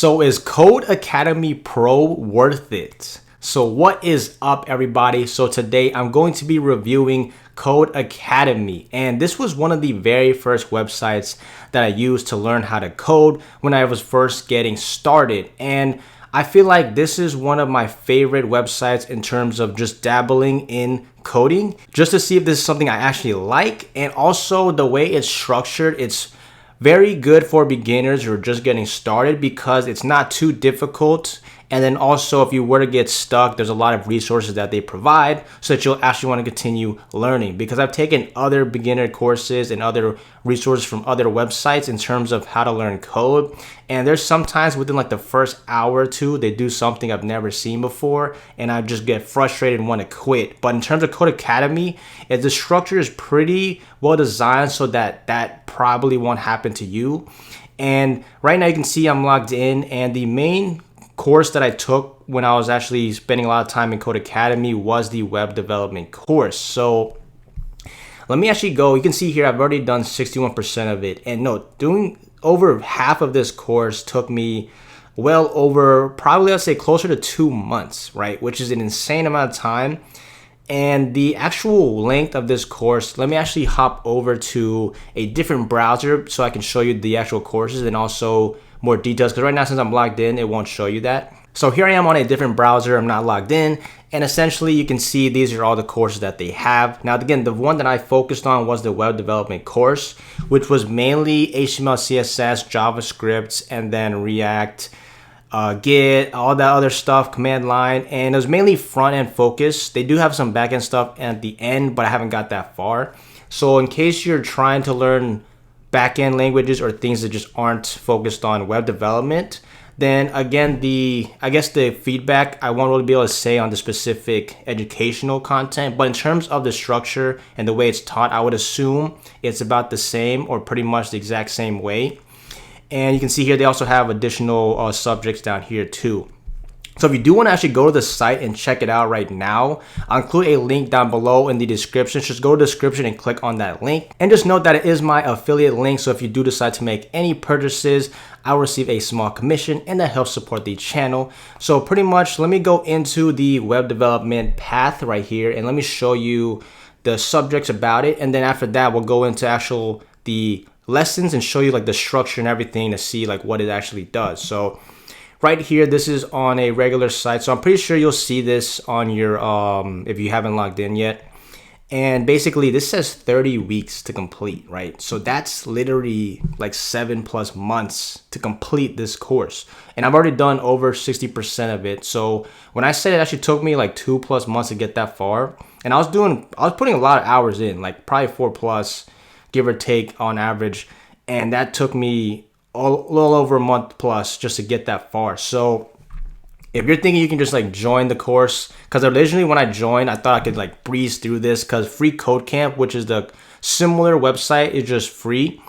So is Codecademy Pro worth it? So what is up, everybody? So today I'm going to be reviewing Codecademy, and this was one of the very first websites that I used to learn how to code when I was first getting started. And I feel like this is one of my favorite websites in terms of just dabbling in coding, just to see if this is something I actually like. And also the way it's structured, it's very good for beginners who are just getting started because it's not too difficult. And then also, if you were to get stuck, there's a lot of resources that they provide so that you'll actually want to continue learning. Because I've taken other beginner courses and other resources from other websites in terms of how to learn code. And there's sometimes within like the first hour or two, they do something I've never seen before, and I just get frustrated and want to quit. But in terms of Codecademy, the structure is pretty well designed so that that probably won't happen to you. And right now you can see I'm logged in, and the main course that I took when I was actually spending a lot of time in Codecademy was the web development course. So let me actually go. You can see here I've already done 61% of it, and no, doing over half of this course took me well over, probably let's say closer to 2 months, right? Which is an insane amount of time. And the actual length of this course, let me actually hop over to a different browser so I can show you the actual courses and also more details, because right now since I'm logged in, it won't show you that. So here I am on a different browser, I'm not logged in, and essentially you can see these are all the courses that they have. Now again, the one that I focused on was the web development course, which was mainly HTML, CSS, JavaScript, and then React, Git, all that other stuff, command line, and it was mainly front end focused. They do have some back end stuff at the end, but I haven't got that far. So in case you're trying to learn back-end languages or things that just aren't focused on web development, then again, I guess the feedback I won't really be able to say on the specific educational content, but in terms of the structure and the way it's taught, I would assume it's about the same or pretty much the exact same way. And you can see here they also have additional subjects down here too. So if you do want to actually go to the site and check it out right now, I'll include a link down below in the description. Just go to the description and click on that link. And just note that it is my affiliate link. So if you do decide to make any purchases, I'll receive a small commission, and that helps support the channel. So pretty much, let me go into the web development path right here, and let me show you the subjects about it. And then after that, we'll go into the lessons and show you like the structure and everything to see like what it actually does. So right here, this is on a regular site, so I'm pretty sure you'll see this on your if you haven't logged in yet. And basically this says 30 weeks to complete, right? So that's literally like 7+ months to complete this course, and I've already done over 60% of it. So when I said it actually took me like 2+ months to get that far, and I was putting a lot of hours in, like probably 4+, give or take on average, and that took me a little over a month plus just to get that far. So if you're thinking you can just like join the course, because originally when I joined, I thought I could like breeze through this because free code camp, which is the similar website, is just free.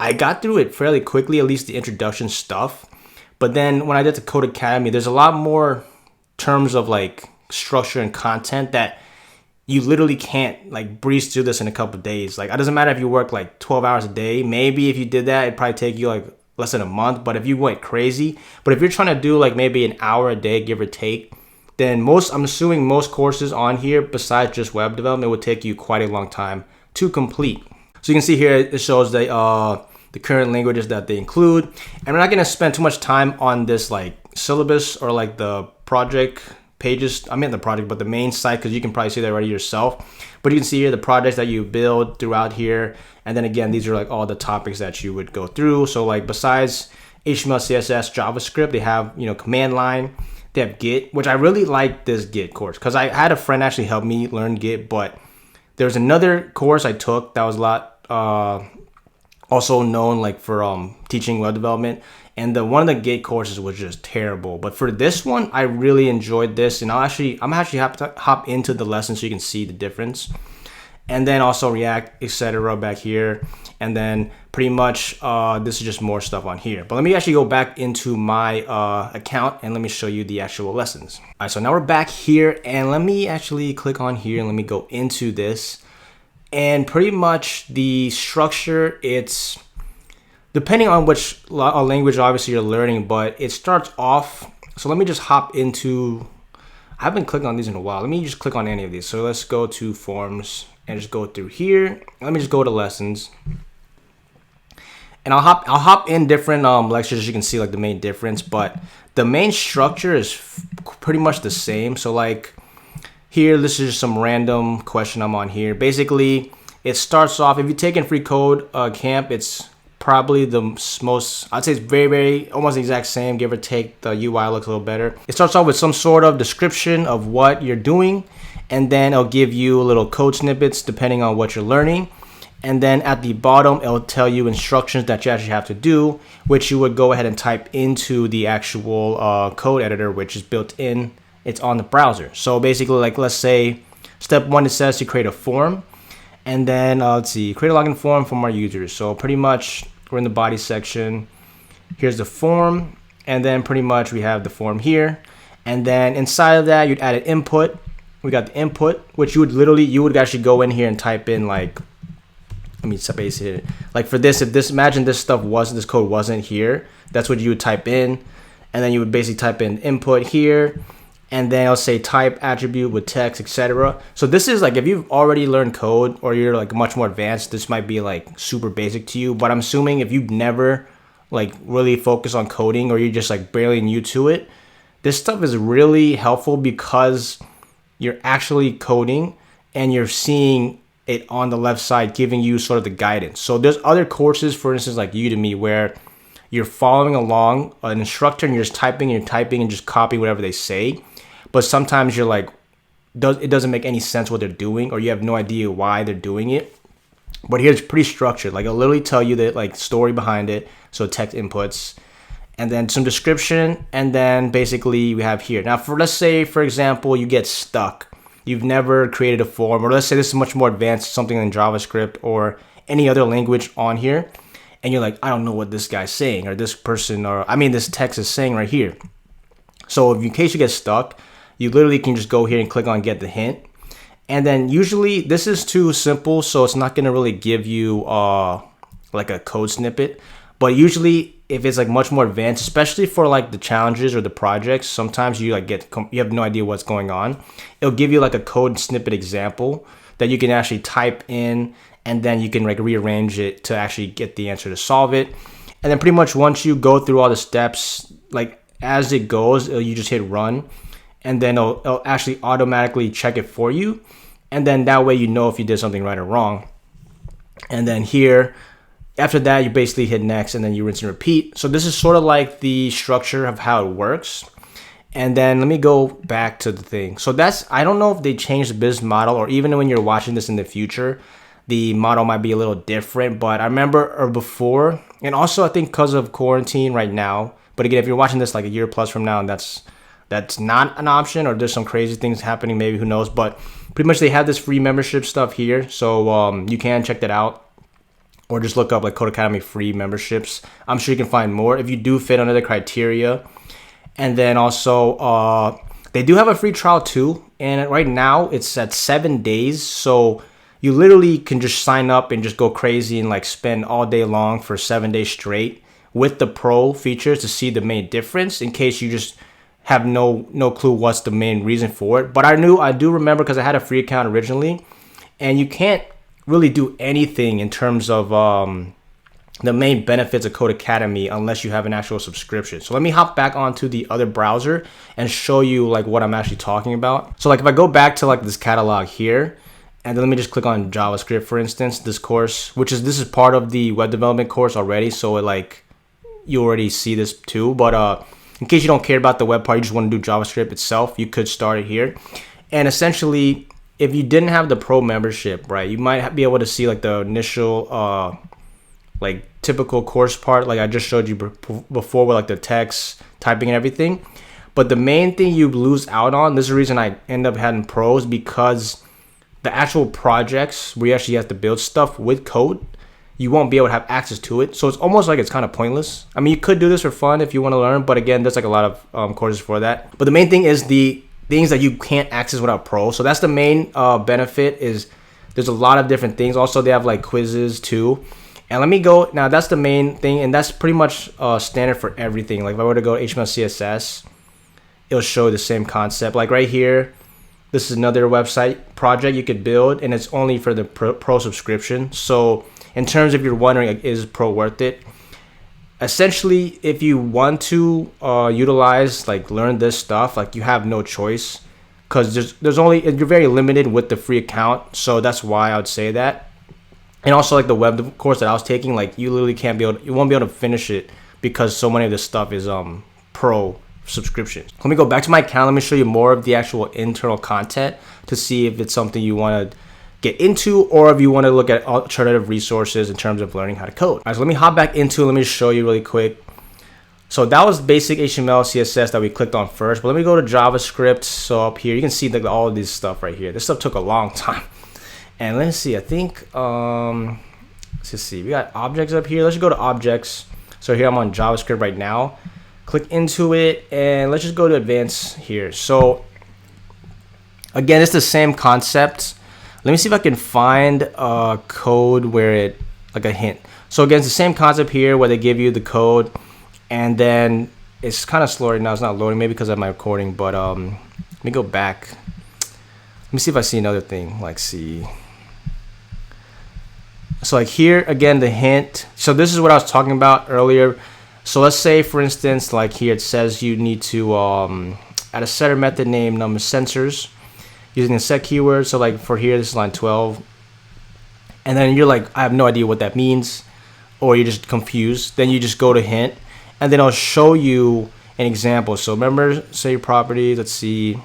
I got through it fairly quickly, at least the introduction stuff. But then when I did the Codecademy, there's a lot more terms of like structure and content that you literally can't like breeze through this in a couple of days. Like it doesn't matter if you work like 12 hours a day. Maybe if you did that, it'd probably take you like less than a month. But if you went crazy, but if you're trying to do like maybe an hour a day, give or take, then I'm assuming most courses on here besides just web development would take you quite a long time to complete. So you can see here it shows the current languages that they include, and we're not going to spend too much time on this like syllabus or like the project pages. I mean the project, but the main site, because you can probably see that already yourself. But you can see here the projects that you build throughout here, and then again these are like all the topics that you would go through. So like besides HTML, CSS, JavaScript, they have command line, they have Git, which I really like this Git course because I had a friend actually help me learn Git. But there's another course I took that was a lot also known like for teaching web development, and one of the Git courses was just terrible. But for this one, I really enjoyed this, and I'm actually have to hop into the lesson so you can see the difference. And then also React, etc. back here, and then pretty much this is just more stuff on here. But let me actually go back into my account and let me show you the actual lessons. All right, so now we're back here, and let me actually click on here and let me go into this. And pretty much the structure, it's depending on which language obviously you're learning, but it starts off. So let me just hop into, I haven't clicked on these in a while. Let me just click on any of these. So let's go to forms and just go through here. Let me just go to lessons. And I'll hop in different lectures, as you can see, like the main difference, but the main structure is pretty much the same. So like here, this is just some random question I'm on here. Basically, it starts off, if you take in free code camp, it's probably the most, I'd say it's very almost the exact same, give or take. The UI looks a little better. It starts off with some sort of description of what you're doing, and then it'll give you little code snippets depending on what you're learning. And then at the bottom, it'll tell you instructions that you actually have to do, which you would go ahead and type into the actual code editor, which is built in. It's on the browser. So basically, like let's say step 1, it says to create a form. And then let's see, create a login form from our users. So pretty much we're in the body section. Here's the form. And then pretty much we have the form here. And then inside of that, you'd add an input. We got the input, which you would actually go in here and type in like, let me space it. Like for this, imagine this code wasn't here, that's what you would type in. And then you would basically type in input here. And then I'll say type attribute with text, etc. So this is like, if you've already learned code or you're like much more advanced, this might be like super basic to you. But I'm assuming if you've never like really focused on coding, or you're just like barely new to it, this stuff is really helpful because you're actually coding and you're seeing it on the left side giving you sort of the guidance. So there's other courses, for instance, like Udemy, where you're following along an instructor and you're just typing and just copying whatever they say. But sometimes you're like, it doesn't make any sense what they're doing, or you have no idea why they're doing it. But here it's pretty structured. Like it'll literally tell you the like story behind it. So text inputs, and then some description, and then basically we have here. Now let's say, for example, you get stuck. You've never created a form, or let's say this is much more advanced, something in JavaScript or any other language on here, and you're like, I don't know what this guy's saying, or this person, or I mean this text is saying right here. So if in case you get stuck, you literally can just go here and click on get the hint. And then usually this is too simple, so it's not gonna really give you like a code snippet. But usually if it's like much more advanced, especially for like the challenges or the projects, sometimes you like you have no idea what's going on. It'll give you like a code snippet example that you can actually type in, and then you can like rearrange it to actually get the answer to solve it. And then pretty much once you go through all the steps, like as it goes, you just hit run, and then it'll actually automatically check it for you. And then that way you know if you did something right or wrong. And then here, after that, you basically hit next, and then you rinse and repeat. So this is sort of like the structure of how it works. And then let me go back to the thing. So I don't know if they changed the business model, or even when you're watching this in the future, the model might be a little different. But I remember before, and also I think because of quarantine right now, but again, if you're watching this like a year plus from now, and that's not an option, or there's some crazy things happening, maybe, who knows. But pretty much they have this free membership stuff here. So you can check that out. Or just look up like Codecademy free memberships. I'm sure you can find more if you do fit under the criteria. And then also, they do have a free trial too. And right now it's at 7 days. So you literally can just sign up and just go crazy and like spend all day long for 7 days straight with the pro features to see the main difference, in case you just have no clue what's the main reason for it. But I do remember, because I had a free account originally, and you can't really do anything in terms of the main benefits of Codecademy unless you have an actual subscription. So let me hop back onto the other browser and show you like what I'm actually talking about. So like if I go back to like this catalog here, and then let me just click on JavaScript, for instance, this course, this is part of the web development course already. So it like, you already see this too. But in case you don't care about the web part, you just want to do JavaScript itself, you could start it here. And essentially, if you didn't have the pro membership, right, you might be able to see like the initial like typical course part, like I just showed you before, with like the text, typing, and everything. But the main thing you lose out on, this is the reason I end up having pros, because the actual projects where you actually have to build stuff with code, you won't be able to have access to it. So it's almost like it's kind of pointless. I mean, you could do this for fun if you want to learn, but again, there's like a lot of courses for that. But the main thing is the things that you can't access without pro. So that's the main benefit, is there's a lot of different things. Also, they have like quizzes too. And let me go, now that's the main thing, and that's pretty much standard for everything. Like if I were to go to HTML CSS, it'll show the same concept. Like right here, this is another website project you could build, and it's only for the pro subscription. So in terms of you're wondering, like, is Pro worth it? Essentially, if you want to utilize, like learn this stuff, like you have no choice, because there's only, you're very limited with the free account. So that's why I would say that. And also like the web course that I was taking, like you literally you won't be able to finish it because so many of this stuff is pro subscriptions. Let me go back to my account. Let me show you more of the actual internal content to see if it's something you want to get into, or if you want to look at alternative resources in terms of learning how to code. All right, so let me hop back into it. Let me show you really quick. So that was basic HTML, CSS that we clicked on first, but let me go to JavaScript. So up here, you can see like all of this stuff right here. This stuff took a long time. And let's see, I think, let's just see, we got objects up here. Let's just go to objects. So here I'm on JavaScript right now. Click into it, and let's just go to advanced here. So again, it's the same concept. Let me see if I can find a code where it, like a hint. So again, it's the same concept here where they give you the code, and then it's kind of slow right now. It's not loading, maybe because of my recording, but let me go back. Let me see if I see another thing, like see. So like here, again, the hint. So this is what I was talking about earlier. So let's say, for instance, like here, it says you need to add a setter method named number sensors using the set keyword. So like for here, this is line 12. And then you're like, I have no idea what that means, or you're just confused. Then you just go to hint, and then I'll show you an example. So remember, say your properties, let's see.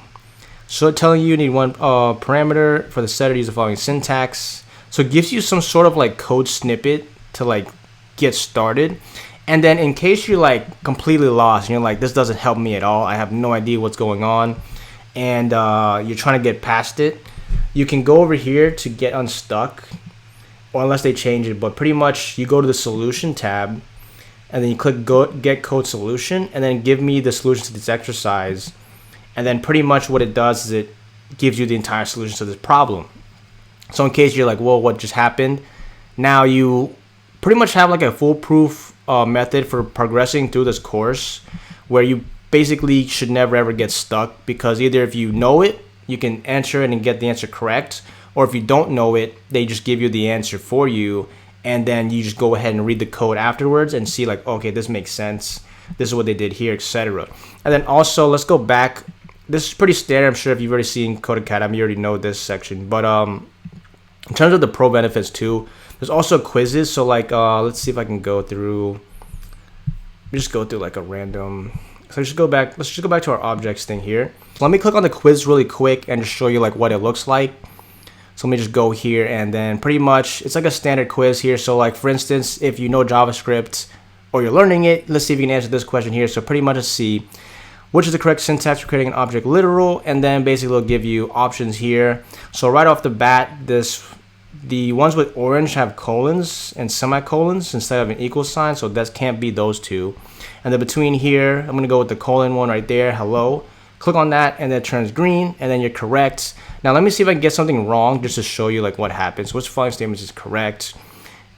So telling you need one parameter for the setter, use the following syntax. So it gives you some sort of like code snippet to like get started. And then in case you're like completely lost and you're like, this doesn't help me at all, I have no idea what's going on, and you're trying to get past it, you can go over here to get unstuck, or unless they change it, but pretty much you go to the solution tab, and then you click get code solution, and then give me the solution to this exercise. And then pretty much what it does is it gives you the entire solution to this problem. So in case you're like, whoa, what just happened? Now you pretty much have like a foolproof method for progressing through this course, where you basically should never ever get stuck, because either if you know it, you can answer it and get the answer correct, or if you don't know it, they just give you the answer for you, and then you just go ahead and read the code afterwards and see like, okay, this makes sense, this is what they did here, etc. And then also, let's go back. This is pretty standard. I'm sure if you've already seen Codecademy, you already know this section. But in terms of the pro benefits too, there's also quizzes. So like, let's see if I can go through. Just go through like a random. So let's just go back to our objects thing here. So let me click on the quiz really quick and just show you like what it looks like. So let me just go here, and then pretty much it's like a standard quiz here. So like, for instance, if you know JavaScript or you're learning it, let's see if you can answer this question here. So pretty much let's see, which is the correct syntax for creating an object literal, and then basically it'll give you options here. So right off the bat, the ones with orange have colons and semicolons instead of an equal sign, so that can't be those two. And then between here, I'm gonna go with the colon one right there, hello. Click on that, and then it turns green, and then you're correct. Now let me see if I can get something wrong just to show you like what happens. Which following statements is correct?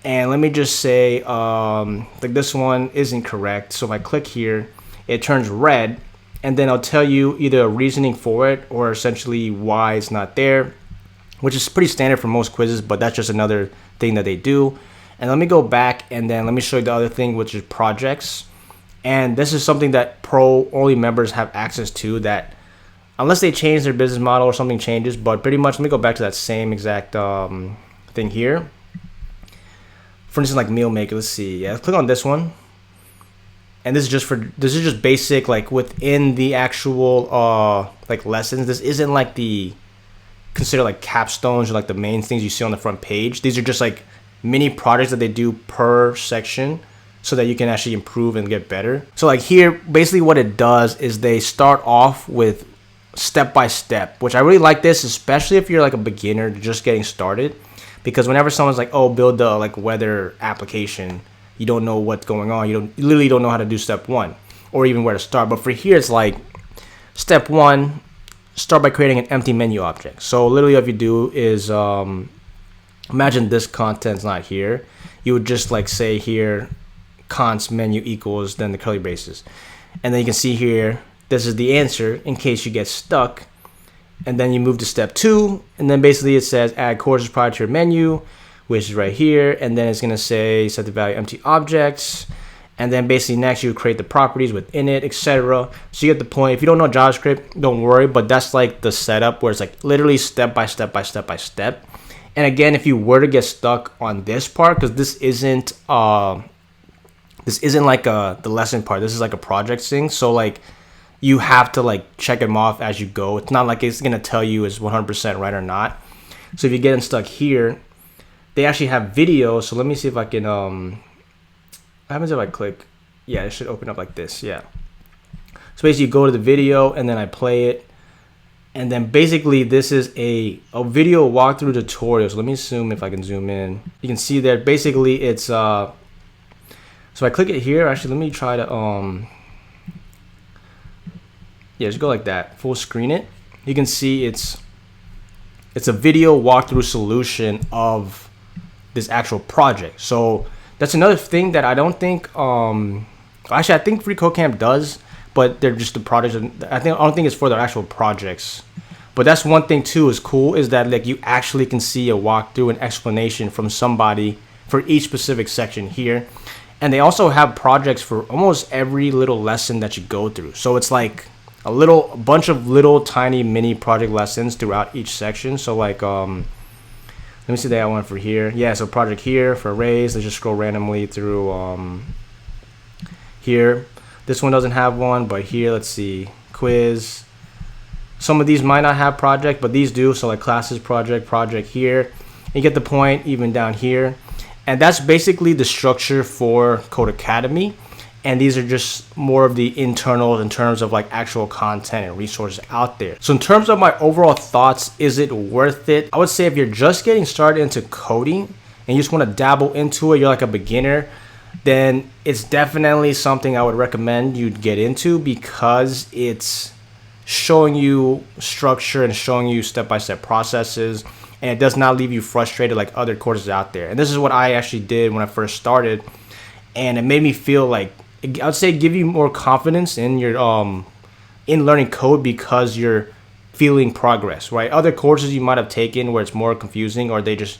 And let me just say, like this one isn't correct. So if I click here, it turns red, and then I'll tell you either a reasoning for it or essentially why it's not there, which is pretty standard for most quizzes, but that's just another thing that they do. And let me go back, and then let me show you the other thing, which is projects. And this is something that pro only members have access to, that unless they change their business model or something changes, but pretty much, let me go back to that same exact thing here. For instance, like meal maker, let's see, yeah, click on this one. And this is just basic, like within the actual like lessons. This isn't like the consider like capstones or like the main things you see on the front page. These are just like mini projects that they do per section, so that you can actually improve and get better. So like here, basically what it does is they start off with step by step, which I really like this, especially if you're like a beginner just getting started, because whenever someone's like, oh, build the like weather application, you don't know what's going on. You literally don't know how to do step one or even where to start. But for here, it's like step one, start by creating an empty menu object. So literally what you do is imagine this content's not here. You would just like say here, const menu equals, then the curly braces. And then you can see here, this is the answer in case you get stuck. And then you move to step 2. And then basically it says add courses prior to your menu, which is right here. And then it's going to say set the value empty objects. And then basically next you create the properties within it, etc. So you get the point. If you don't know JavaScript, don't worry. But that's like the setup where it's like literally step by step by step by step. And again, if you were to get stuck on this part, because this isn't like the lesson part. This is like a project thing. So like you have to like check them off as you go. It's not like it's gonna tell you is 100% right or not. So if you're getting stuck here, they actually have video. So let me see if I can what happens if I click? Yeah, it should open up like this. Yeah. So basically you go to the video and then I play it. And then basically this is a video walkthrough tutorial. So let me zoom if I can zoom in. You can see there basically it's so I click it here. Actually, let me try to yeah, just go like that. Full screen it. You can see it's a video walkthrough solution of this actual project. So that's another thing that I don't think actually I think Free Codecamp does, but they're just the projects. I don't think it's for their actual projects. But that's one thing too is cool, is that like you actually can see a walkthrough and explanation from somebody for each specific section here. And they also have projects for almost every little lesson that you go through. So it's like a bunch of little tiny mini project lessons throughout each section. So like let me see that one for here. Yeah, so project here for arrays. Let's just scroll randomly through here. This one doesn't have one, but here, let's see, quiz. Some of these might not have project, but these do. So like classes project here. You get the point, even down here. And that's basically the structure for Codecademy. And these are just more of the internals in terms of like actual content and resources out there. So in terms of my overall thoughts, is it worth it? I would say if you're just getting started into coding and you just want to dabble into it, you're like a beginner, then it's definitely something I would recommend you get into, because it's showing you structure and showing you step-by-step processes, and it does not leave you frustrated like other courses out there. And this is what I actually did when I first started, and it made me feel like, I would say, give you more confidence in your in learning code, because you're feeling progress, right? Other courses you might have taken where it's more confusing, or they just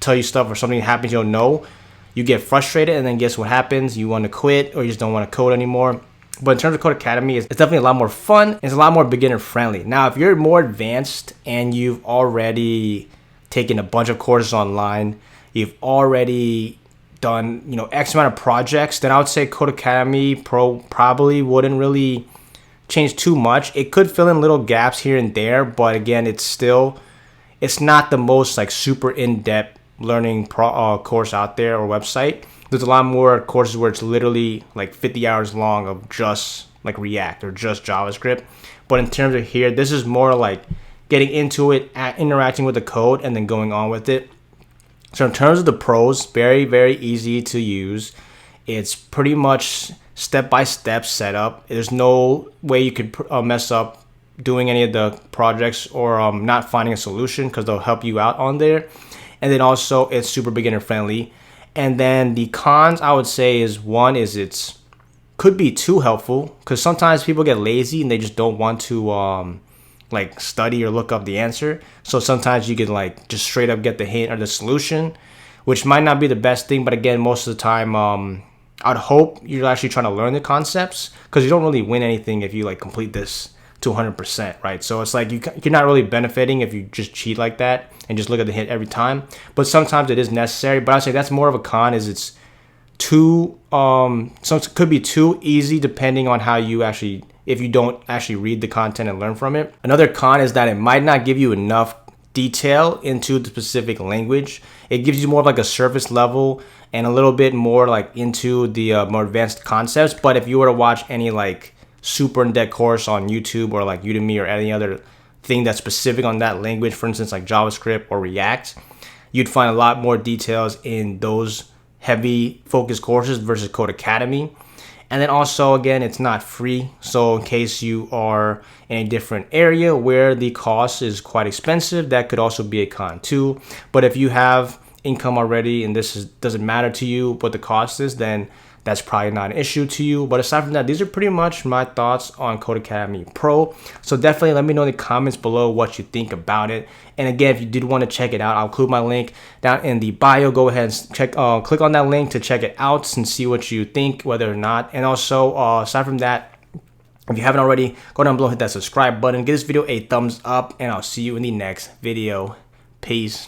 tell you stuff or something happens you don't know, you get frustrated, and then guess what happens? You want to quit, or you just don't want to code anymore. But in terms of Codecademy, it's definitely a lot more fun. It's a lot more beginner friendly. Now, if you're more advanced and you've already taken a bunch of courses online, you've already done, X amount of projects, then I would say Codecademy Pro probably wouldn't really change too much. It could fill in little gaps here and there, but again, it's not the most like super in-depth learning course out there or website. There's a lot more courses where it's literally like 50 hours long of just like React or just JavaScript. But in terms of here, this is more like getting into it, interacting with the code, and then going on with it. So in terms of the pros, very, very easy to use. It's pretty much step-by-step setup. There's no way you could mess up doing any of the projects or not finding a solution, because they'll help you out on there. And then also it's super beginner friendly. And then the cons, I would say, is one is it's could be too helpful, because sometimes people get lazy and they just don't want to like study or look up the answer. So sometimes you can like just straight up get the hint or the solution, which might not be the best thing. But again, most of the time, I'd hope you're actually trying to learn the concepts, because you don't really win anything if you like complete this to 100%, right? So it's like you're not really benefiting if you just cheat like that and just look at the hint every time. But sometimes it is necessary. But I'd say that's more of a con, is it's too so it could be too easy depending on how you actually, if you don't actually read the content and learn from it. Another con is that it might not give you enough detail into the specific language. It gives you more of like a surface level and a little bit more like into the more advanced concepts. But if you were to watch any like super in-depth course on YouTube or like Udemy or any other thing that's specific on that language, for instance like JavaScript or React, you'd find a lot more details in those heavy focused courses versus Codecademy. And then also, again, it's not free. So in case you are in a different area where the cost is quite expensive, that could also be a con too. But if you have income already and doesn't matter to you what the cost is, then that's probably not an issue to you. But aside from that, these are pretty much my thoughts on Codecademy Pro. So definitely let me know in the comments below what you think about it. And again, if you did want to check it out, I'll include my link down in the bio. Go ahead and click on that link to check it out and see what you think, whether or not. And also, aside from that, if you haven't already, go down below, hit that subscribe button, give this video a thumbs up, and I'll see you in the next video. Peace.